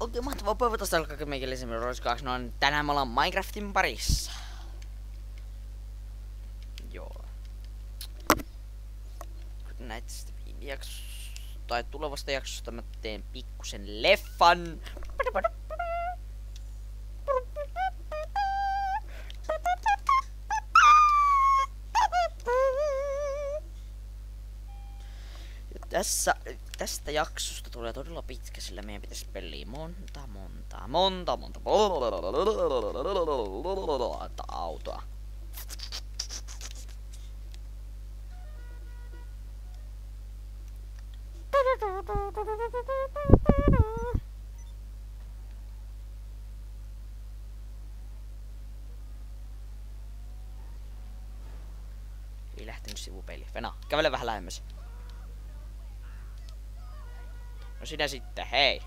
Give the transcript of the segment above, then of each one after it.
Oikein mahtavaa päivää tästä alkaa meikäläisen roiskaaksi. No tänään me ollaan Minecraftin parissa. Joo. Näistä viime jaksosta tai tulevasta jaksosta mä teen pikkusen leffan. Tästä jaksosta tulee todella pitkä, sillä meidän pitäisi peliä monta autoa. Ei lähtenyt sivupeli. Venä, kävele vähän lähemmäs. No sinä sitten, hei.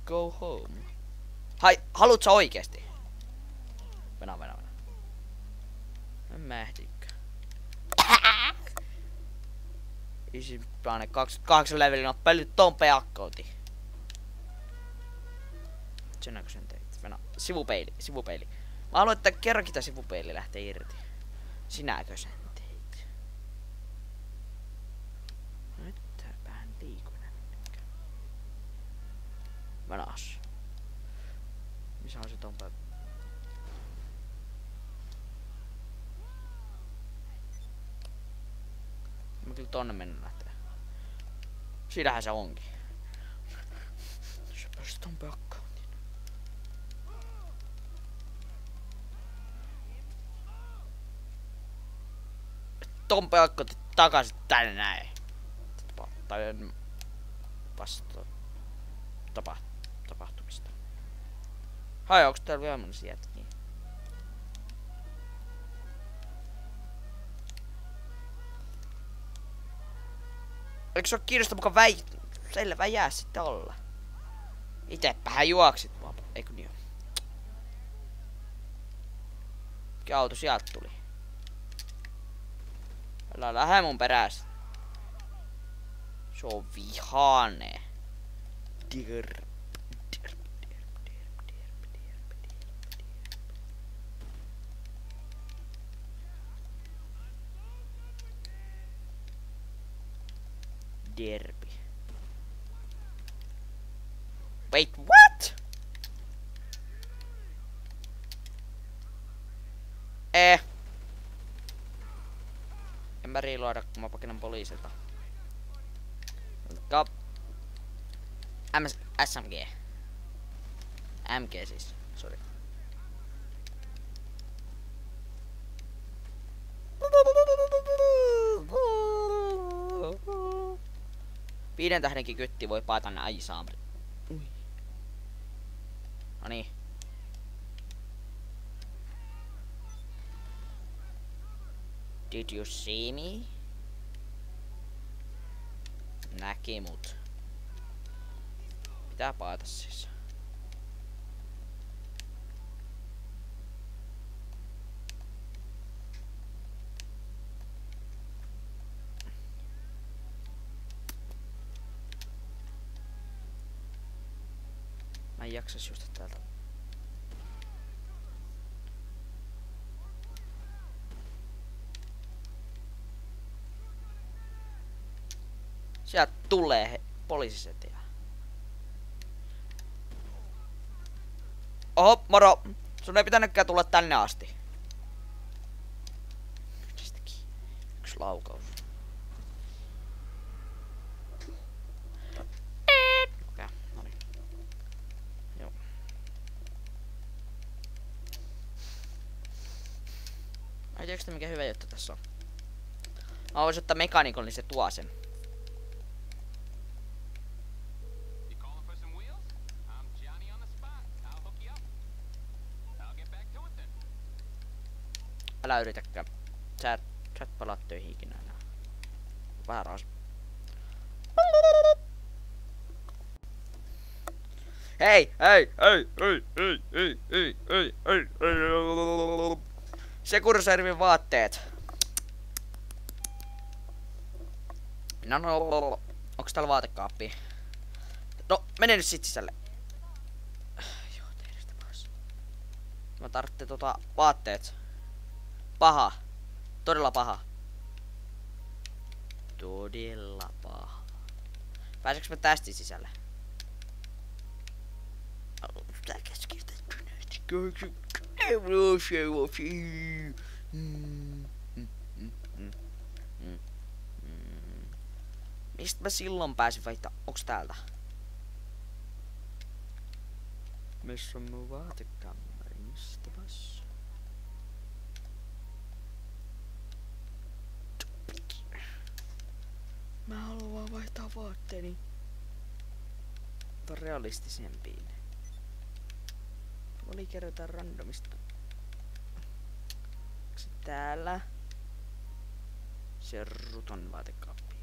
Go home. Haluut sä oikeesti? Venä. En mä ehtiinkö. Easy Planet 28 levelin on pellyt ton peakkouti. Senäkö sen teit? Venä. Sivupeili. Mä haluan, että kerrankin tää sivupeili lähtee irti. Sinäkö sen teit? Nyt vähän liikunen. Venas. Missä on se ton päivä? Mä kyllä tonne mennä lähtee. Siinähän se onkin. Se pääsi ton peakkauntiin. Ton peakkautin takaisin tänne näin. Tai en vasta tapahtumista. Hai, onks täällä vielä monesti jätkiä? Eikö se oo kiinnosta mukaan selvä jää sitten olla? Itepähän juoksit vaan. Eikö niin oo? Mikä auto sieltä tuli? Älä lähde mun perässä. Se on vihane. Derby. Wait, what? En mä reloada, kun mä pakenan poliisilta. SMG. MG siis, sorry. Viiden tähdenkin kytti voi paeta nää aisaamrit. Noniin. Did you see me? Näki mut. Pitää paeta siis. Mä en jaksas just täältä. Sieltä tulee poliisisettiä. Oho, moro! Sun ei pitänytkään tulla tänne asti. Yksi laukaus. Okei, noniin. Joo. Ai tiedätkö mikä hyvä juttu tässä on? Mä voisin ottaa mekaanikon, niin se tuo sen. Älä yritäkään. Sä et palaa töihin ikinä enää. Vähän raas. Hei! Securiservin vaatteet. No. Onks täällä vaatekaappi? No, mene nyt sit sisälle. Mä tarvitsen vaatteet. Paha. Todella paha. Todella paha. Pääseekö mä tästä sisälle? Tää keskeytä. Mistä mä silloin pääsin vaihtaa? Onks täältä? Missä on mun vaatekammari? Mistäpäs? Mä haluan vaihtaa vaatteeni realistisempiin. Oli kerrotaan randomista. Onks se täällä? Se ruton vaatekaappi.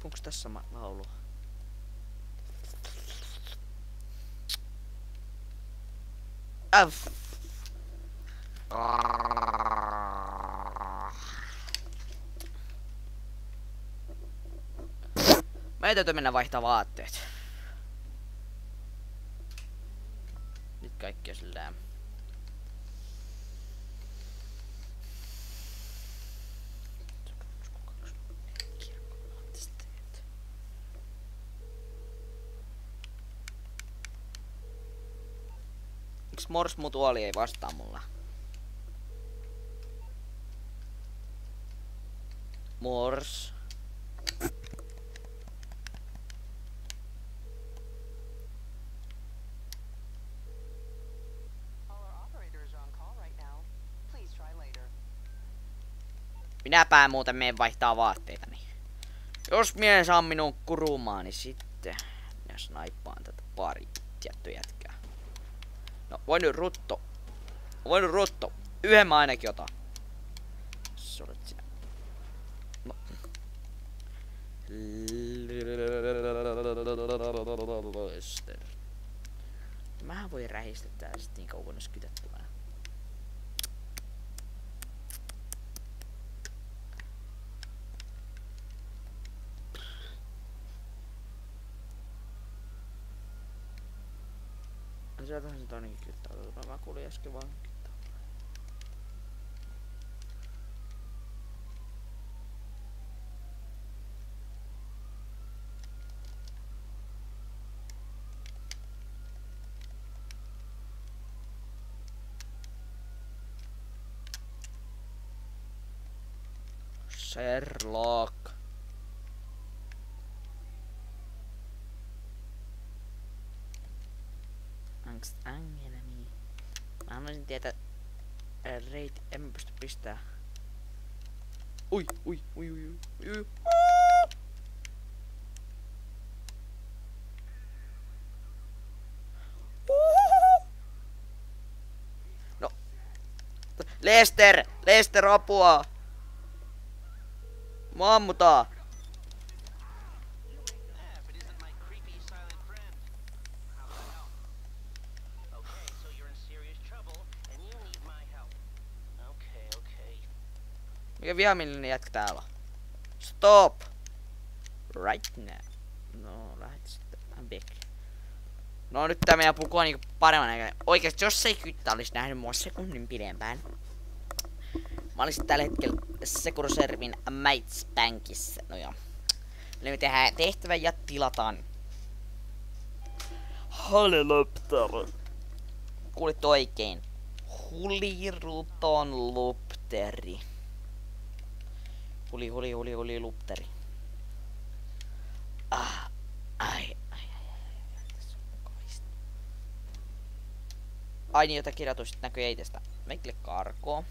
Onks tässä laulu? Meidän täytyy mennä vaihtaa vaatteet. Nyt kaikki on sillä. Miksi Mors mun tuoli ei vastaa mulla? Mors. Minäpä muuten meen vaihtaa vaatteitani. Jos mie saa minun kurumaan, niin sitten minä snaippaan tätä pari tiettyä jätkää. No, voi nyt rutto. Yhden mä ainakin otan. Se olet sinä. No. Mähän voi rähistä tää sit niin kauan jos kytettyä. Sieltähän se toinenkin kyttää. Mä kuulin äsken vaan kyttää. Sherlock. Angela niin. Mä haluaisin tietää reit, en mä pysty pistää. Ui. No. Lester apua. Mua ammutaan. Mikä vihamielinen jätkä täällä on? Stop! Right now. No, lähet sitten. I'm back. No nyt tää meidän puku on niinku paremman näköinen. Oikeesti jos ei kyttä olisi nähnyt mua sekunnin pidempään. Mä olisin tällä hetkellä Sekuro-servin Mates Bankissa. No joo. Eli me tehdään tehtävä ja tilataan. Halilopter. Kuulit oikein. Huliruton lupteri. Huli lupteri. Ai. Tässä on mukavista. Ai niin, jota kirjoitusta näkyy ei tästä. Meikille karkoo.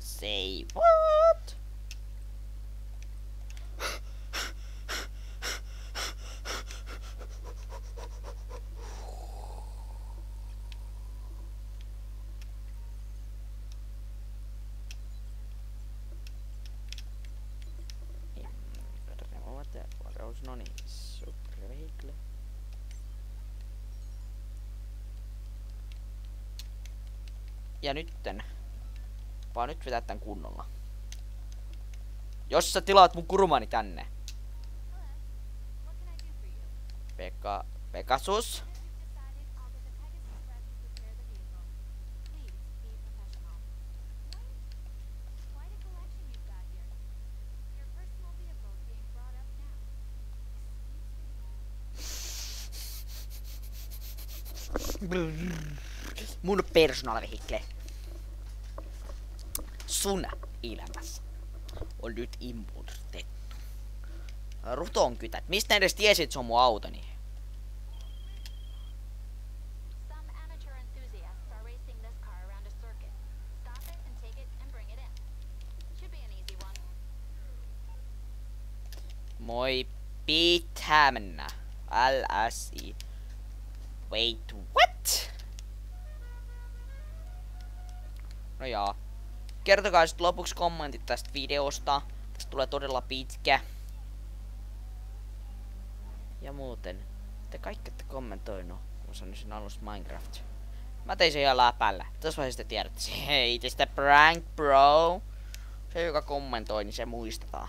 Say what? No niin, supervehicle. Ja nytten. Vaan nyt vetää tän kunnolla. Jos sä tilaat mun kurumani tänne. Pegasus. Mun personal vehicle. Sun elämässä on nyt impulstettu. Ruton kytät. Mistä edes tiesit, se on mun autoni? Moi, pitää mennä. LSI. Wait, what? No jaa. Kertokaa sit lopuksi kommentit tästä videosta. Tästä tulee todella pitkä. Ja muuten, te kaikki ette kommentoinut. Mä sanoisin alusta Minecraft. Mä tein sen ihan läpällä. Tässä vaiheessa te tiedätte. Hei, tästä prank bro. Se joka kommentoi, niin se muistetaan.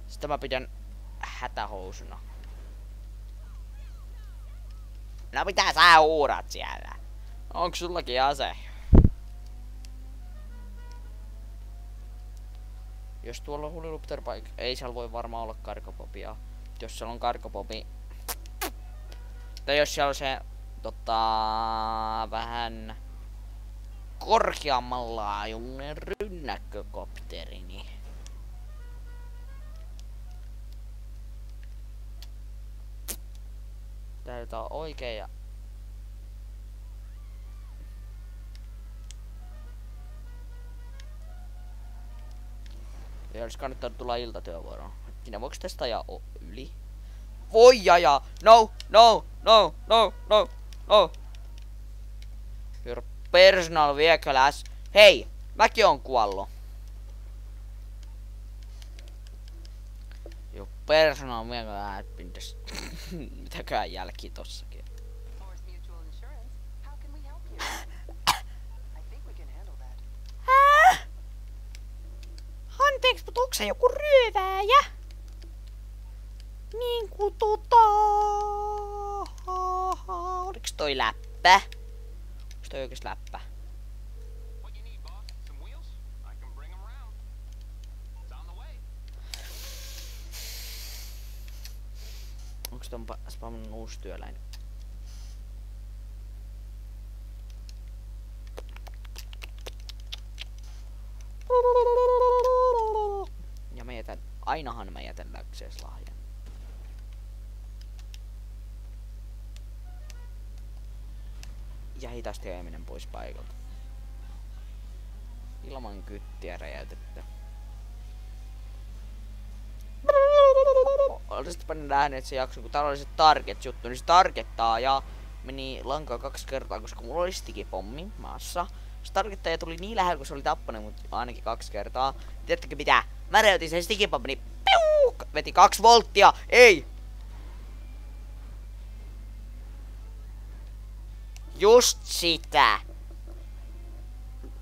Sitä mä pidän hätähousuna. No mitä sä huurat siellä? Onks sullakin ase? Jos tuolla on Hulilupter Bike, ei siellä voi varmaan olla karkopopia. Jos siellä on karkopopi. Tai jos siellä on se vähän korkeammanlaajuinen rynnäkkökopteri, niin täytyy olla oikein ja olisi kannattanut tulla iltatyövuoroon. Minä voiko tästä ajaa yli? Voi ajaa! No! No! No! No! No! No! Your personal vehicle as... Hei! Mäkin on kuollut. Your personal vehicle has been just... Mitäkään jälki tossakin. Anteeksi, mutta onko se joku ryövääjä? Niinku oliks toi läppä? Onks toi oikeesti läppä? Onks ton spawnannut uusi työläinen? Ja mä jätän, ainahan mä jätän läkseislahjan. Ja hitaasti ajaminen pois paikalta. Ilman kyttiä räjäytettä. Olisitpa nähneet se jakso, kun täällä oli se target-juttu, niin se targettaa ja meni lankaa 2 kertaa, koska mulla oli stikipommi maassa. Se targettaja tuli niin lähellä, kun se oli tappanut mut ainakin 2 kertaa. Tiedättekö mitä? Mä räjäytin sen stikipommi, niin piu! Veti 2 volttia! Ei! Just sitä!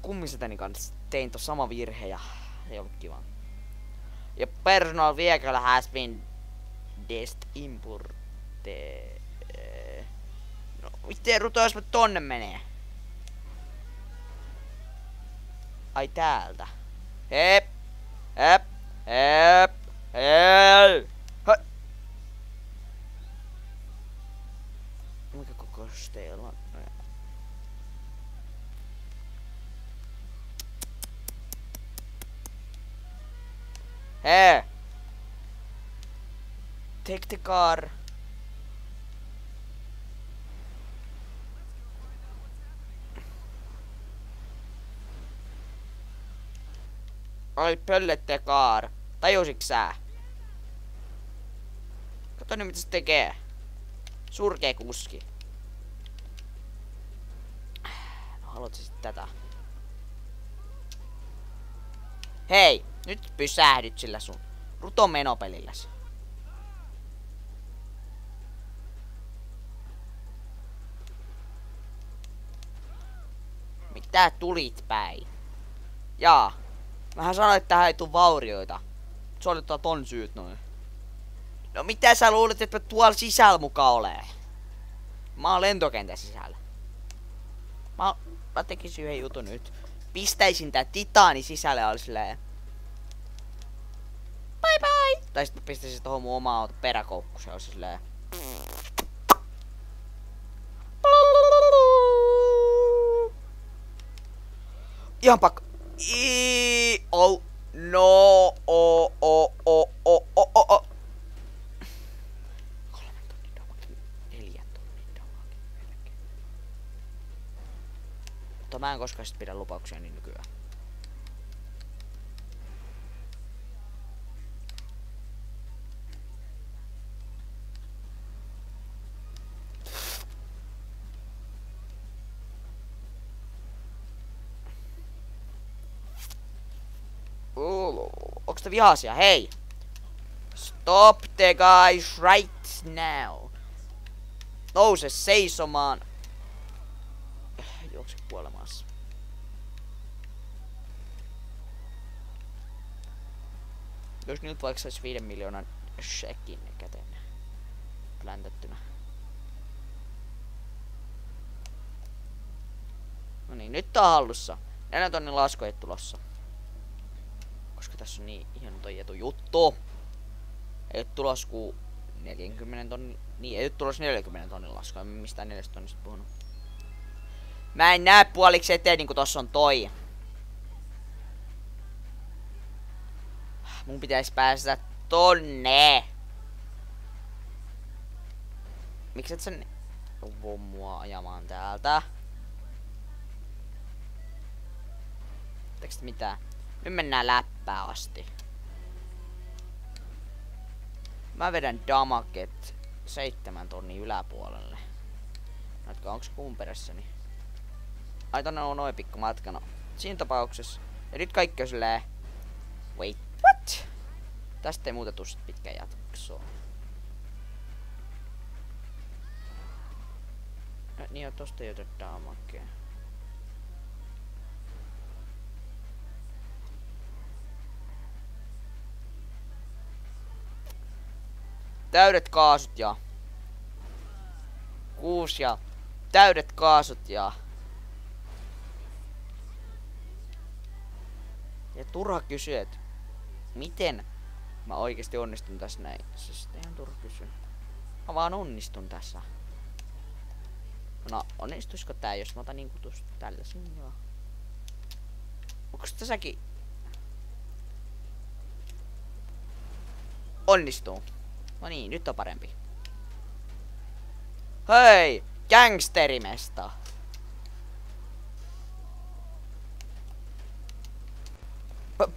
Kummisetäni kanssa tein tossa sama virhe ja ei ollut kiva. Ja personal vehicle has been imported. No miten Ruto, jos mä tonne menee? Ai täältä. Hep! Hep! Hep! Hep! Mikä kokous teillä on? Hei! Take the car. Ai pöllette car. Tajusiks sä? Kato nyt mitä se tekee. Surkee kuski. No haluat sit tätä? Hei! Nyt pysähdyt sillä sun Ruton menopelilläs. Mitä tulit päin? Jaa. Mähän sanoin, että tähän ei tuu vaurioita. Se oli ton syyt noin. No mitä sä luulet, että mä tuolla sisällä mukaan olee? Mä oon lentokentän sisällä. Mä tekisin yhden jutun nyt. Pistäisin tää titaani sisälle ja olisi silleen... Bye bye! Tai sit mä pistäisin tohon mun omaa auto peräkoukku. Se olisi silleen... Ihan pakko. Oh no. 3 tonnin damage. 4 tonnin damage. Mutta mä en koskaan sit pidä lupauksia niin nykyään. Onks te vihaisia? Hei! Stop the guys right now! Nouse seisomaan! Juokse kuolemassa. Jos nyt vaikka sais 5 miljoonan shekin käteen pläntettynä. No niin, nyt tää on hallussa. 4 tonnin lasku ei tulossa. Koska tässä on niin hieno toi etujuttu. Ei oo tulos ku 40 tonnin. Niin, ei oo tulos 40 tonnin lasku. En mistään 4 tonnista puhunut. Mä en näe puoliksi eteen niinku tossa on toi. Mun pitäis päästä tonne. Miksi et sen voi mua ajamaan täältä? Tekst mitään? Nyt mennään läppää asti. Mä vedän damaget 7 tonnin yläpuolelle. Näetkö, onks kuun perässäni? Ai tonne on noin pikku matka. No, siinä tapauksessa. Ja nyt kaikki on silleen... Wait, what? Tästä ei muuta tuu sit pitkä jaksoa. Niin on tosta ei ota damagea. Täydet kaasut ja 6 ja täydet kaasut ja turha kysyä, että miten mä oikeesti onnistun tässä näin. Siis ihan turha kysyä. Mä vaan onnistun tässä. No onnistuisiko tää, jos mä otan niinku tuosta tällaisen joo. Onko tässäkin? Onnistuu. No niin, nyt on parempi. Hei! Gangsterimesta!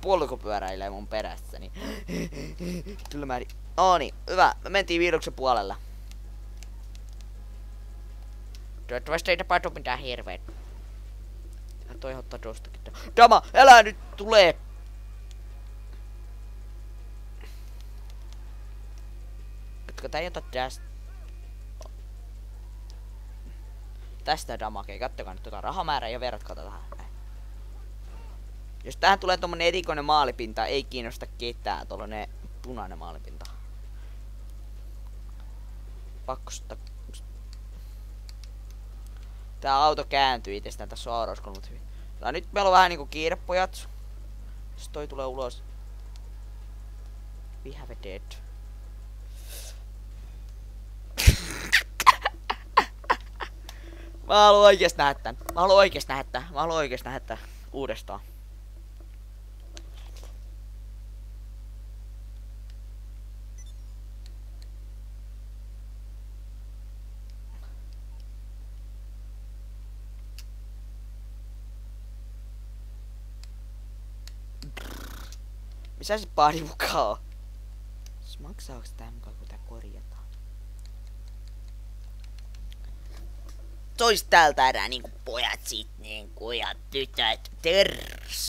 Polku pyöräilee mun perässäni. Kyllä mä... Oh niin, hyvä. Me mentiin viruksen puolelle. Toivottavasti ei tapahdu mitään hirveet. Ja toi ottaa tostakin. Dama, älä nyt tulee! Koska tää ei ota tästä. Tästä damakea. Kattokaa nyt tota rahamäärää ja verratkaa tähän. Jos tähän tulee tommonen erikoinen maalipinta, ei kiinnosta ketään. Tollanen punainen maalipinta. Pakkosta. Tää auto kääntyy itsestään. Tässä on aurauskolmut hyvin. Tää nyt meillä on vähän niinku kiire, pojat. Jos toi tulee ulos. We have a dead. Mä haluan oikeesti nähdä tän. Mä haluan oikeesti nähdä tän uudestaan. Missä se paadi mukaan on? Maksaaks tää mukaan kun tää korjataan? Se ois tältä erää niinku pojat sit niinku ja tytöt. Terss.